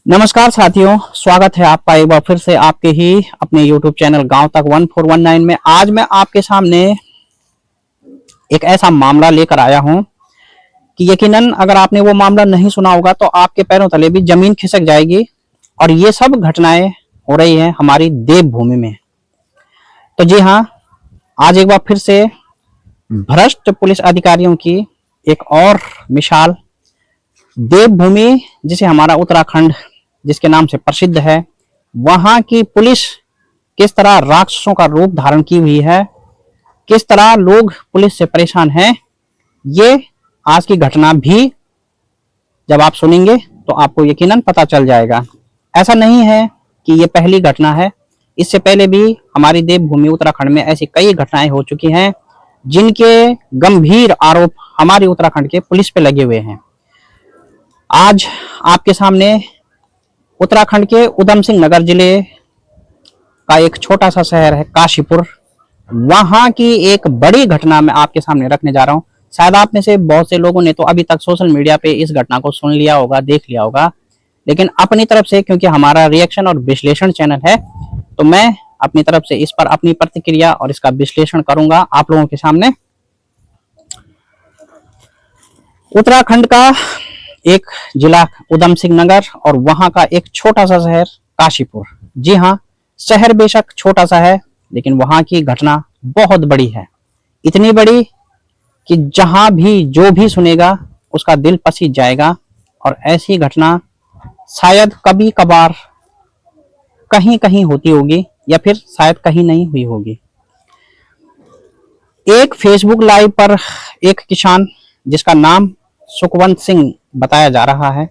नमस्कार साथियों, स्वागत है आपका एक बार फिर से आपके ही अपने YouTube चैनल गांव तक 1419 में। आज मैं आपके सामने एक ऐसा मामला लेकर आया हूं कि यकीनन अगर आपने वो मामला नहीं सुना होगा तो आपके पैरों तले भी जमीन खिसक जाएगी। और ये सब घटनाएं हो रही हैं हमारी देवभूमि में। तो जी हाँ, आज एक बार फिर से भ्रष्ट पुलिस अधिकारियों की एक और मिसाल। देवभूमि जिसे हमारा उत्तराखंड जिसके नाम से प्रसिद्ध है, वहां की पुलिस किस तरह राक्षसों का रूप धारण की हुई है, किस तरह लोग पुलिस से परेशान हैं, ये आज की घटना भी जब आप सुनेंगे तो आपको यकीनन पता चल जाएगा। ऐसा नहीं है कि ये पहली घटना है, इससे पहले भी हमारी देवभूमि उत्तराखंड में ऐसी कई घटनाएं हो चुकी हैं जिनके गंभीर आरोप हमारे उत्तराखंड के पुलिस पे लगे हुए हैं। आज आपके सामने उत्तराखंड के उधम सिंह नगर जिले का एक छोटा सा शहर है काशीपुर, वहां की एक बड़ी घटना मैं आपके सामने रखने जा रहा हूं। शायद आप में से बहुत से लोगों ने तो अभी तक सोशल मीडिया पे इस घटना को सुन लिया होगा, देख लिया होगा, लेकिन अपनी तरफ से क्योंकि हमारा रिएक्शन और विश्लेषण चैनल है तो मैं अपनी तरफ से इस पर अपनी प्रतिक्रिया और इसका विश्लेषण करूंगा आप लोगों के सामने। उत्तराखंड का एक जिला उधम सिंह नगर और वहां का एक छोटा सा शहर काशीपुर। जी हाँ, शहर बेशक छोटा सा है लेकिन वहां की घटना बहुत बड़ी है। इतनी बड़ी कि जहां भी जो भी सुनेगा उसका दिल पसीज जाएगा। और ऐसी घटना शायद कभी कभार कहीं कहीं होती होगी या फिर शायद कहीं नहीं हुई होगी। एक फेसबुक लाइव पर एक किसान जिसका नाम सुखवंत सिंह बताया जा रहा है,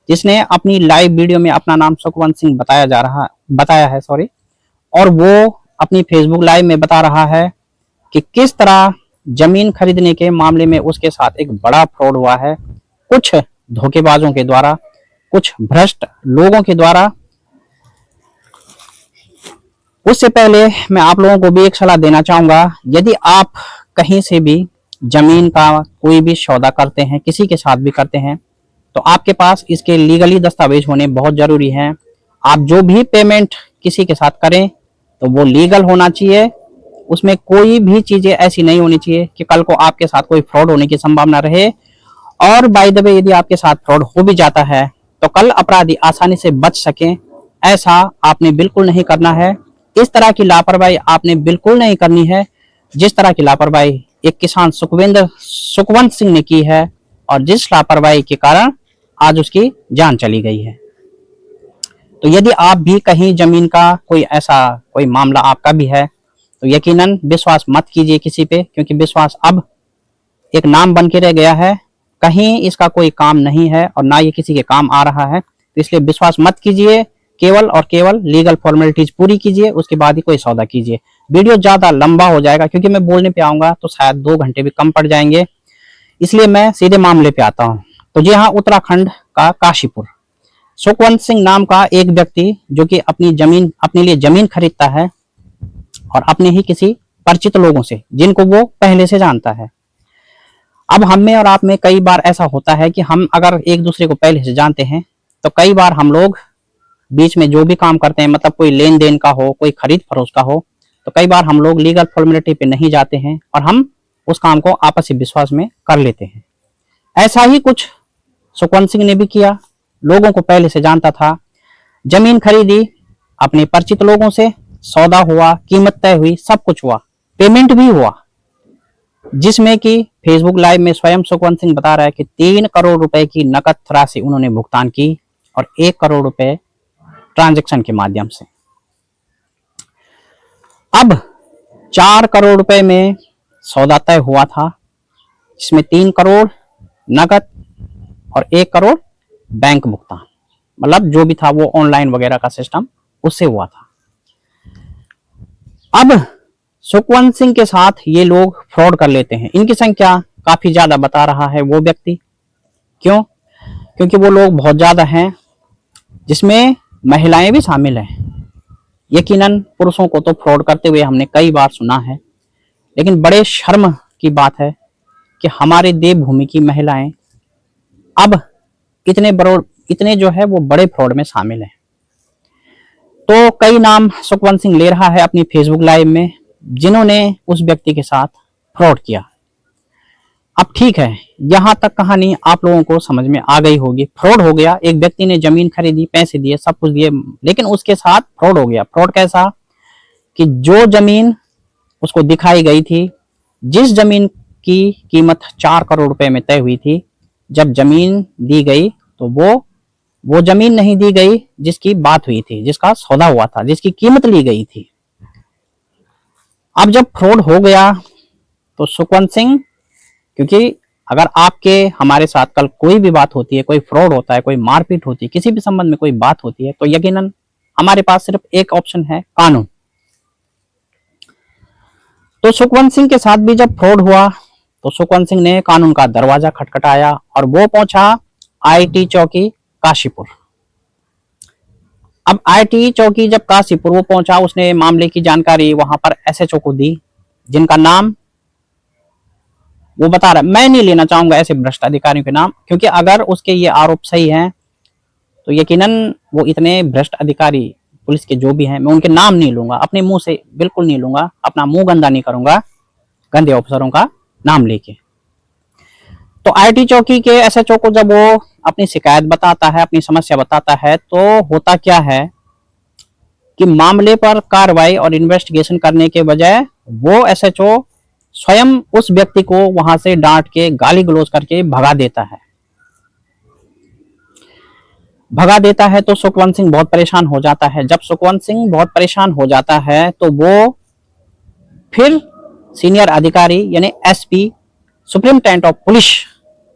जिसने अपनी लाइव वीडियो में अपना नाम सुखवंत सिंह बताया है और वो अपनी फेसबुक लाइव में बता रहा है कि किस तरह जमीन खरीदने के मामले में उसके साथ एक बड़ा फ्रॉड हुआ है, कुछ धोखेबाजों के द्वारा, कुछ भ्रष्ट लोगों के द्वारा। उससे पहले मैं आप लोगों को भी एक सलाह देना चाहूंगा, यदि आप कहीं से भी जमीन का कोई भी सौदा करते हैं, किसी के साथ भी करते हैं, तो आपके पास इसके लीगली दस्तावेज होने बहुत जरूरी हैं। आप जो भी पेमेंट किसी के साथ करें तो वो लीगल होना चाहिए, उसमें कोई भी चीजें ऐसी नहीं होनी चाहिए कि कल को आपके साथ कोई फ्रॉड होने की संभावना रहे। और बाय द वे, यदि आपके साथ फ्रॉड हो भी जाता है तो कल अपराधी आसानी से बच सकें, ऐसा आपने बिल्कुल नहीं करना है। इस तरह की लापरवाही आपने बिल्कुल नहीं करनी है जिस तरह की लापरवाही एक किसान सुखवंत सिंह ने की है और जिस लापरवाही के कारण आज उसकी जान चली गई है। तो यदि आप भी कहीं जमीन का कोई मामला आपका भी है तो यकीनन विश्वास मत कीजिए किसी पे, क्योंकि विश्वास अब एक नाम बन के रह गया है, कहीं इसका कोई काम नहीं है और ना ये किसी के काम आ रहा है। तो इसलिए विश्वास मत कीजिए, केवल और केवल लीगल फॉर्मेलिटीज पूरी कीजिए, उसके बाद ही कोई सौदा कीजिए। वीडियो ज्यादा लंबा हो जाएगा क्योंकि मैं बोलने पे आऊंगा तो शायद 2 घंटे भी कम पड़ जाएंगे, इसलिए मैं सीधे मामले पे आता हूँ। तो जी हाँ, उत्तराखंड का काशीपुर, सुखवंत सिंह नाम का एक व्यक्ति जो कि अपने लिए जमीन खरीदता है और अपने ही किसी परिचित लोगों से जिनको वो पहले से जानता है। अब हम में और आप में कई बार ऐसा होता है कि हम अगर एक दूसरे को पहले से जानते हैं तो कई बार हम लोग बीच में जो भी काम करते हैं, मतलब कोई लेन देन का हो, कोई खरीद फरोख्त का हो, तो कई बार हम लोग लीगल फॉर्मेलिटी पे नहीं जाते हैं और हम उस काम को आपसी विश्वास में कर लेते हैं। ऐसा ही कुछ सुखवंत सिंह ने भी किया। लोगों को पहले से जानता था, जमीन खरीदी अपने परिचित लोगों से, सौदा हुआ, कीमत तय हुई, सब कुछ हुआ, पेमेंट भी हुआ, जिसमें कि फेसबुक लाइव में स्वयं सुखवंत सिंह बता रहा है कि 3 करोड़ रुपए की नकद राशि उन्होंने भुगतान की और 1 करोड़ रुपए ट्रांजैक्शन के माध्यम से। अब 4 करोड़ रुपए में सौदा तय हुआ था, जिसमें 3 करोड़ नकद और 1 करोड़ बैंक भुगतान, मतलब जो भी था वो ऑनलाइन वगैरह का सिस्टम उससे हुआ था। अब सुखवंत सिंह के साथ ये लोग फ्रॉड कर लेते हैं। इनकी संख्या काफी ज्यादा बता रहा है वो व्यक्ति। क्यों? क्योंकि वो लोग बहुत ज्यादा हैं, जिसमें महिलाएं भी शामिल हैं। यकीनन पुरुषों को तो फ्रॉड करते हुए हमने कई बार सुना है, लेकिन बड़े शर्म की बात है कि हमारे देवभूमि की महिलाएं अब इतने इतने जो है वो बड़े फ्रॉड में शामिल हैं। तो कई नाम सुखवंत सिंह ले रहा है अपनी फेसबुक लाइव में, जिन्होंने उस व्यक्ति के साथ फ्रॉड किया। अब ठीक है, यहां तक कहानी आप लोगों को समझ में आ गई होगी। फ्रॉड हो गया, एक व्यक्ति ने जमीन खरीदी, पैसे दिए, सब कुछ दिए, लेकिन उसके साथ फ्रॉड हो गया। फ्रॉड कैसा कि जो जमीन उसको दिखाई गई थी, जिस जमीन की कीमत 4 करोड़ रुपए में तय हुई थी, जब जमीन दी गई तो वो जमीन नहीं दी गई जिसकी बात हुई थी, जिसका सौदा हुआ था, जिसकी कीमत ली गई थी। अब जब फ्रॉड हो गया तो सुखवंत सिंह, क्योंकि अगर आपके हमारे साथ कल कोई भी बात होती है, कोई फ्रॉड होता है, कोई मारपीट होती है, किसी भी संबंध में कोई बात होती है, तो यकीनन हमारे पास सिर्फ एक ऑप्शन है, कानून। तो सुखवंत सिंह के साथ भी जब फ्रॉड हुआ तो सुखवंत सिंह ने कानून का दरवाजा खटखटाया और वो पहुंचा आईटी चौकी काशीपुर। अब आईटी चौकी जब काशीपुर वो पहुंचा, उसने मामले की जानकारी वहां पर एसएचओ को दी, जिनका नाम वो बता रहा है। मैं नहीं लेना चाहूंगा ऐसे भ्रष्ट अधिकारियों के नाम, क्योंकि अगर उसके ये आरोप सही हैं तो यकीनन वो इतने भ्रष्ट अधिकारी पुलिस के जो भी हैं, मैं उनके नाम नहीं लूंगा, अपने मुंह से बिल्कुल नहीं लूंगा, अपना मुंह गंदा नहीं करूंगा गंदे अफसरों का नाम लेके। तो आईटी चौकी के एसएचओ को जब वो अपनी शिकायत बताता है, अपनी समस्या बताता है, तो होता क्या है कि मामले पर कार्रवाई और इन्वेस्टिगेशन करने के बजाय वो एसएचओ स्वयं उस व्यक्ति को वहां से डांट के, गाली गलौज करके भगा देता है। तो सुखवंत सिंह बहुत परेशान हो जाता है। जब सुखवंत सिंह बहुत परेशान हो जाता है तो वो फिर सीनियर अधिकारी यानी एसपी, सुप्रिंटेंडेंट ऑफ पुलिस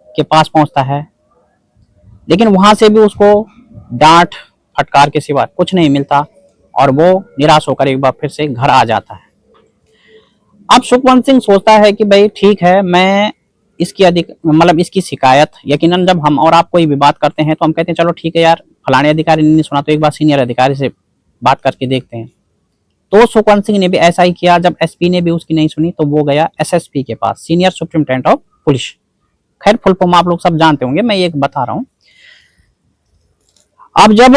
के पास पहुंचता है, लेकिन वहां से भी उसको डांट फटकार के सिवा कुछ नहीं मिलता और वो निराश होकर एक बार फिर से घर आ जाता है। अब सुखवंत सिंह सोचता है कि भाई ठीक है, मैं इसकी शिकायत, यकीनन जब हम और आप कोई भी बात करते हैं तो हम कहते हैं चलो ठीक है यार, फलाने अधिकारी ने नहीं सुना तो एक बार सीनियर अधिकारी से बात करके देखते हैं। तो सुखवंत सिंह ने भी ऐसा ही किया। जब एसपी ने भी उसकी नहीं सुनी तो वो गया एसएसपी के पास, सीनियर सुप्रिंटेंडेंट ऑफ पुलिस। खैर फुल फॉर्म आप लोग सब जानते होंगे, मैं ये बता रहा हूं। अब जब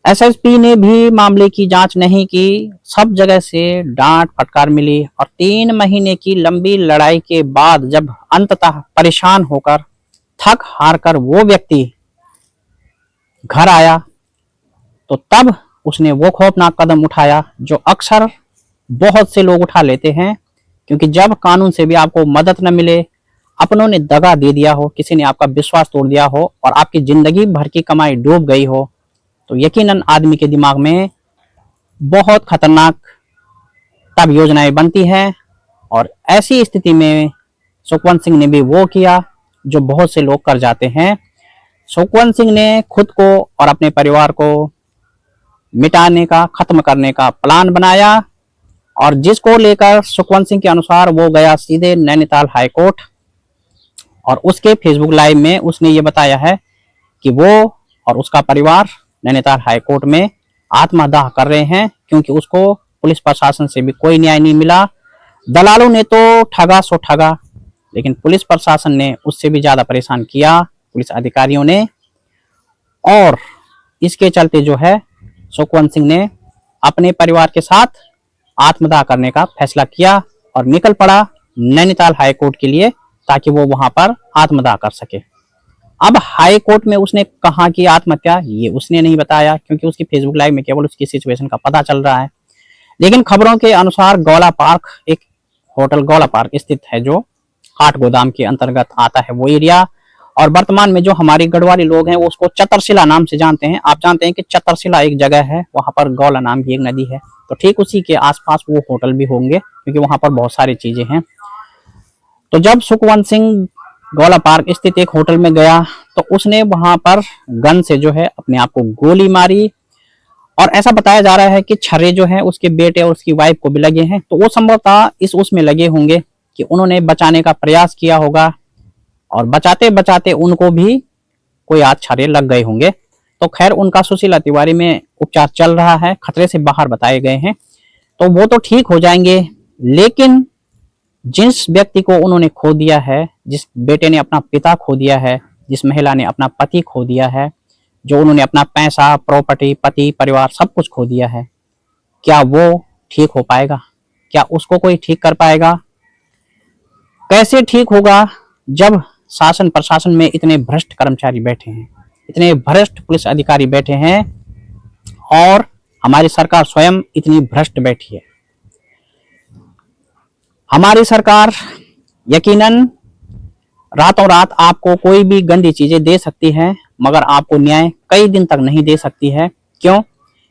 एसएसपी ने भी मामले की जांच नहीं की, सब जगह से डांट फटकार मिली और 3 महीने की लंबी लड़ाई के बाद जब अंततः परेशान होकर, थक हार कर वो व्यक्ति घर आया, तो तब उसने वो खौफनाक कदम उठाया जो अक्सर बहुत से लोग उठा लेते हैं। क्योंकि जब कानून से भी आपको मदद न मिले, अपनों ने दगा दे दिया हो, किसी ने आपका विश्वास तोड़ दिया हो और आपकी जिंदगी भर की कमाई डूब गई हो, तो यकीनन आदमी के दिमाग में बहुत खतरनाक तब योजनाएं बनती हैं। और ऐसी स्थिति में सुखवंत सिंह ने भी वो किया जो बहुत से लोग कर जाते हैं। सुखवंत सिंह ने खुद को और अपने परिवार को मिटाने का, खत्म करने का प्लान बनाया और जिसको लेकर सुखवंत सिंह के अनुसार वो गया सीधे नैनीताल हाई कोर्ट। और उसके फेसबुक लाइव में उसने ये बताया है कि वो और उसका परिवार नैनीताल हाई कोर्ट में आत्मदाह कर रहे हैं, क्योंकि उसको पुलिस प्रशासन से भी कोई न्याय नहीं मिला। दलालों ने तो ठगा सो ठगा, लेकिन पुलिस प्रशासन ने उससे भी ज्यादा परेशान किया, पुलिस अधिकारियों ने। और इसके चलते जो है सुखवंत सिंह ने अपने परिवार के साथ आत्मदाह करने का फैसला किया और निकल पड़ा नैनीताल हाई कोर्ट के लिए, ताकि वो वहां पर आत्मदाह कर सके। अब हाई कोर्ट में उसने कहा कि आत्महत्या, ये उसने नहीं बताया, क्योंकि उसकी फेसबुक लाइव में केवल उसकी सिचुएशन का पता चल रहा है। लेकिन खबरों के अनुसार गौला पार्क, एक होटल गौला पार्क स्थित है जो काठगोदाम के अंतर्गत आता है वो एरिया, और वर्तमान में जो हमारी गढ़वाली लोग हैं वो उसको चतरशिला नाम से जानते हैं। आप जानते हैं कि चतरशिला एक जगह है, वहां पर गौला नाम की एक नदी है, तो ठीक उसी के आसपास वो होटल भी होंगे, क्योंकि वहां पर बहुत सारी चीजें हैं। तो जब सुखवंत सिंह गौला पार्क स्थित एक होटल में गया तो उसने वहां पर गन से जो है अपने आप को गोली मारी, और ऐसा बताया जा रहा है कि छर्रे जो है उसके बेटे और उसकी वाइफ को भी लगे हैं। तो वो संभवतः इस उसमें लगे होंगे कि उन्होंने बचाने का प्रयास किया होगा और बचाते बचाते उनको भी कोई आध छर्रे लग गए होंगे। तो खैर उनका सुशीला तिवारी में उपचार चल रहा है, खतरे से बाहर बताए गए हैं, तो वो तो ठीक हो जाएंगे। लेकिन जिस व्यक्ति को उन्होंने खो दिया है, जिस बेटे ने अपना पिता खो दिया है, जिस महिला ने अपना पति खो दिया है, जो उन्होंने अपना पैसा, प्रॉपर्टी, पति, परिवार सब कुछ खो दिया है, क्या वो ठीक हो पाएगा? क्या उसको कोई ठीक कर पाएगा? कैसे ठीक होगा जब शासन प्रशासन में इतने भ्रष्ट कर्मचारी बैठे हैं, इतने भ्रष्ट पुलिस अधिकारी बैठे हैं और हमारी सरकार स्वयं इतनी भ्रष्ट बैठी है। हमारी सरकार यकीनन रातों रात आपको कोई भी गंदी चीजें दे सकती है, मगर आपको न्याय कई दिन तक नहीं दे सकती है। क्यों?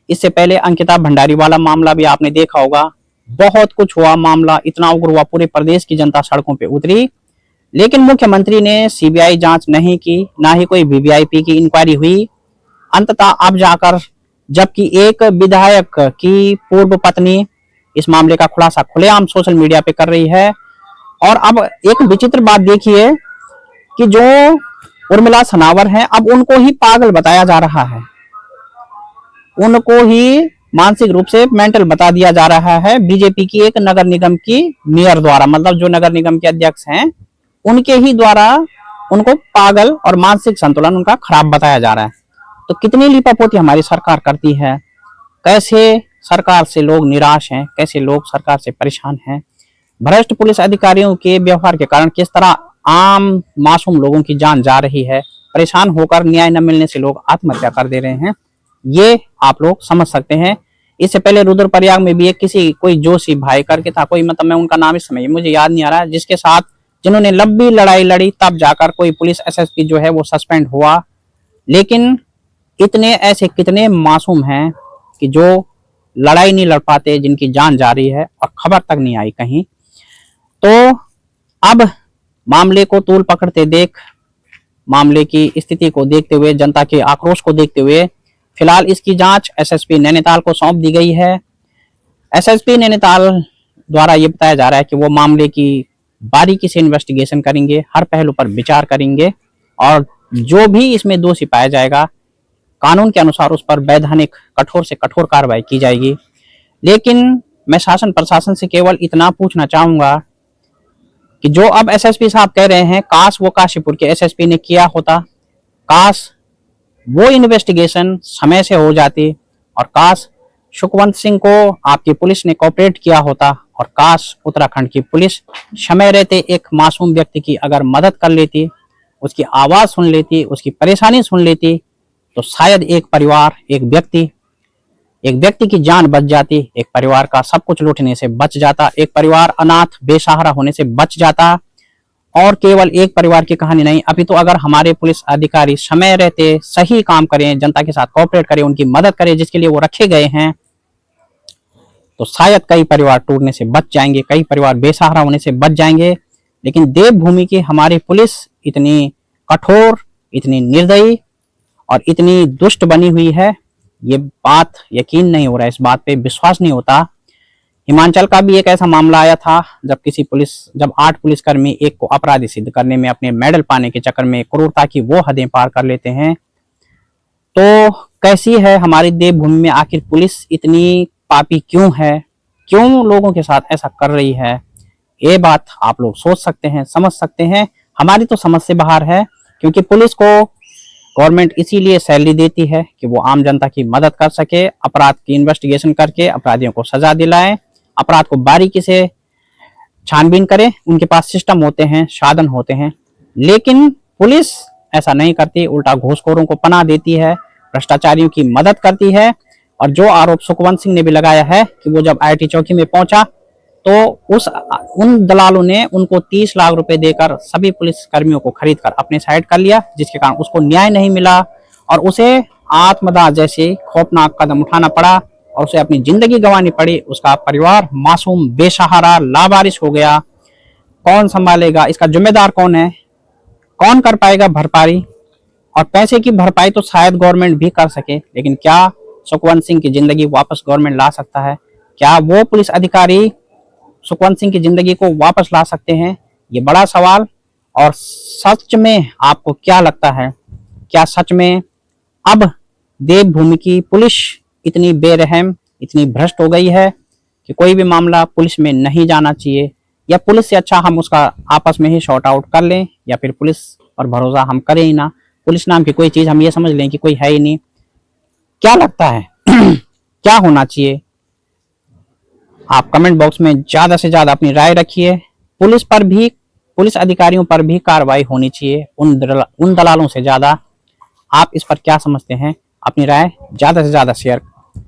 इससे पहले अंकिता भंडारी वाला मामला भी आपने देखा होगा, बहुत कुछ हुआ, मामला इतना उग्र हुआ, पूरे प्रदेश की जनता सड़कों पे उतरी, लेकिन मुख्यमंत्री ने सीबीआई जांच नहीं की, ना ही कोई वीवीआईपी की इंक्वायरी हुई। अंततः अब जाकर, जबकि एक विधायक की पूर्व पत्नी इस मामले का खुलासा खुलेआम सोशल मीडिया पे कर रही है। और अब एक विचित्र बात देखिए कि जो उर्मिला सनावर हैं, अब उनको ही पागल बताया जा रहा है, उनको ही मानसिक रूप से मेंटल बता दिया जा रहा है बीजेपी की एक नगर निगम की मेयर द्वारा, मतलब जो नगर निगम के अध्यक्ष हैं उनके ही द्वारा उनको पागल और मानसिक संतुलन उनका खराब बताया जा रहा है। तो कितनी लीपापोती हमारी सरकार करती है, कैसे सरकार से लोग निराश हैं, कैसे लोग सरकार से परेशान हैं। भ्रष्ट पुलिस अधिकारियों के व्यवहार के कारण किस तरह आम मासूम लोगों की जान जा रही है, परेशान होकर न्याय न मिलने से लोग आत्महत्या कर दे रहे हैं, ये आप लोग समझ सकते हैं। इससे पहले रुद्रप्रयाग में भी एक कोई जोशी भाई करके था, कोई मतलब मैं उनका नाम इस समय मुझे याद नहीं आ रहा है, जिसके साथ जिन्होंने लंबी लड़ाई लड़ी, तब जाकर कोई पुलिस एसएसपी जो है वो सस्पेंड हुआ। लेकिन इतने ऐसे कितने मासूम हैं कि जो लड़ाई नहीं लड़ पाते, जिनकी जान जा रही है और खबर तक नहीं आई कहीं। तो अब मामले को तूल पकड़ते देख, मामले की स्थिति को देखते हुए, जनता के आक्रोश को देखते हुए, फिलहाल इसकी जांच एसएसपी नैनीताल को सौंप दी गई है। एसएसपी नैनीताल द्वारा ये बताया जा रहा है कि वो मामले की बारीकी से इन्वेस्टिगेशन करेंगे, हर पहलू पर विचार करेंगे और जो भी इसमें दोषी पाया जाएगा कानून के अनुसार उस पर वैधानिक कठोर से कठोर कार्रवाई की जाएगी। लेकिन मैं शासन प्रशासन से केवल इतना पूछना चाहूंगा कि जो अब एसएसपी साहब कह रहे हैं, काश वो काशीपुर के एसएसपी ने किया होता, काश वो इन्वेस्टिगेशन समय से हो जाती, और काश सुखवंत सिंह को आपकी पुलिस ने कोऑपरेट किया होता, और काश उत्तराखंड की पुलिस समय रहते एक मासूम व्यक्ति की अगर मदद कर लेती, उसकी आवाज सुन लेती, उसकी परेशानी सुन लेती, तो शायद एक परिवार, एक व्यक्ति की जान बच जाती, एक परिवार का सब कुछ लूटने से बच जाता, एक परिवार अनाथ बेसहारा होने से बच जाता। और केवल एक परिवार की कहानी नहीं, अभी तो अगर हमारे पुलिस अधिकारी समय रहते सही काम करें, जनता के साथ कोऑपरेट करें, उनकी मदद करें जिसके लिए वो रखे गए हैं, तो शायद कई परिवार टूटने से बच जाएंगे, कई परिवार बेसहारा होने से बच जाएंगे। लेकिन देवभूमि की हमारी पुलिस इतनी कठोर, इतनी निर्दयी और इतनी दुष्ट बनी हुई है, ये बात यकीन नहीं हो रहा है, इस बात पे विश्वास नहीं होता। हिमाचल का भी एक ऐसा मामला आया था जब 8 पुलिसकर्मी एक को अपराधी सिद्ध करने में, अपने मेडल पाने के चक्कर में क्रूरता की वो हदें पार कर लेते हैं। तो कैसी है हमारी देवभूमि में आखिर पुलिस इतनी पापी क्यों है, क्यों लोगों के साथ ऐसा कर रही है? ये बात आप लोग सोच सकते हैं, समझ सकते हैं। हमारी तो समझ से बाहर है, क्योंकि पुलिस को गवर्नमेंट इसीलिए सैलरी देती है कि वो आम जनता की मदद कर सके, अपराध की इन्वेस्टिगेशन करके अपराधियों को सजा दिलाएं, अपराध को बारीकी से छानबीन करें। उनके पास सिस्टम होते हैं, साधन होते हैं, लेकिन पुलिस ऐसा नहीं करती, उल्टा घूसखोरों को पनाह देती है, भ्रष्टाचारियों की मदद करती है। और जो आरोप सुखवंत सिंह ने भी लगाया है कि वो जब आईटी चौकी में पहुंचा तो उन दलालों ने उनको 30 लाख रुपए देकर सभी पुलिस कर्मियों को खरीद कर अपने साइड कर लिया, जिसके कारण उसको न्याय नहीं मिला और उसे आत्मदाह जैसे खौफनाक कदम उठाना पड़ा और उसे अपनी जिंदगी गंवानी पड़ी। उसका परिवार मासूम बेसहारा लावारिस हो गया। कौन संभालेगा? इसका जिम्मेदार कौन है? कौन कर पाएगा भरपाई? और पैसे की भरपाई तो शायद गवर्नमेंट भी कर सके, लेकिन क्या सुखवंत सिंह की जिंदगी वापस गवर्नमेंट ला सकता है? क्या वो पुलिस अधिकारी सुखवंत सिंह की जिंदगी को वापस ला सकते हैं? ये बड़ा सवाल। और सच में आपको क्या लगता है, क्या सच में अब देवभूमि की पुलिस इतनी बेरहम, इतनी भ्रष्ट हो गई है कि कोई भी मामला पुलिस में नहीं जाना चाहिए, या पुलिस से अच्छा हम उसका आपस में ही शॉर्ट आउट कर लें, या फिर पुलिस पर भरोसा हम करें ही ना? पुलिस नाम की कोई चीज हम ये समझ लें कि कोई है ही नहीं। क्या लगता है क्या होना चाहिए? आप कमेंट बॉक्स में ज्यादा से ज्यादा अपनी राय रखिए। पुलिस अधिकारियों पर भी कार्रवाई होनी चाहिए, उन दलालों से ज्यादा। आप इस पर क्या समझते हैं? अपनी राय ज्यादा से ज्यादा शेयर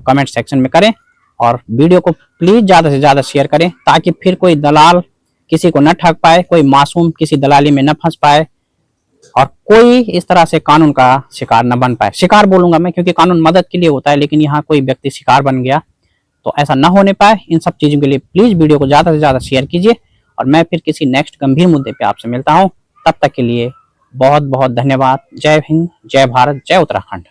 कमेंट सेक्शन में करें, और वीडियो को प्लीज ज्यादा से ज्यादा शेयर करें, ताकि फिर कोई दलाल किसी को न ठग पाए, कोई मासूम किसी दलाली में न फंस पाए, और कोई इस तरह से कानून का शिकार न बन पाए। शिकार बोलूंगा मैं, क्योंकि कानून मदद के लिए होता है, लेकिन यहाँ कोई व्यक्ति शिकार बन गया, तो ऐसा न होने पाए। इन सब चीजों के लिए प्लीज वीडियो को ज्यादा से ज्यादा शेयर कीजिए, और मैं फिर किसी नेक्स्ट गंभीर मुद्दे पे आपसे मिलता हूँ। तब तक के लिए बहुत बहुत धन्यवाद। जय हिंद, जय भारत, जय उत्तराखंड।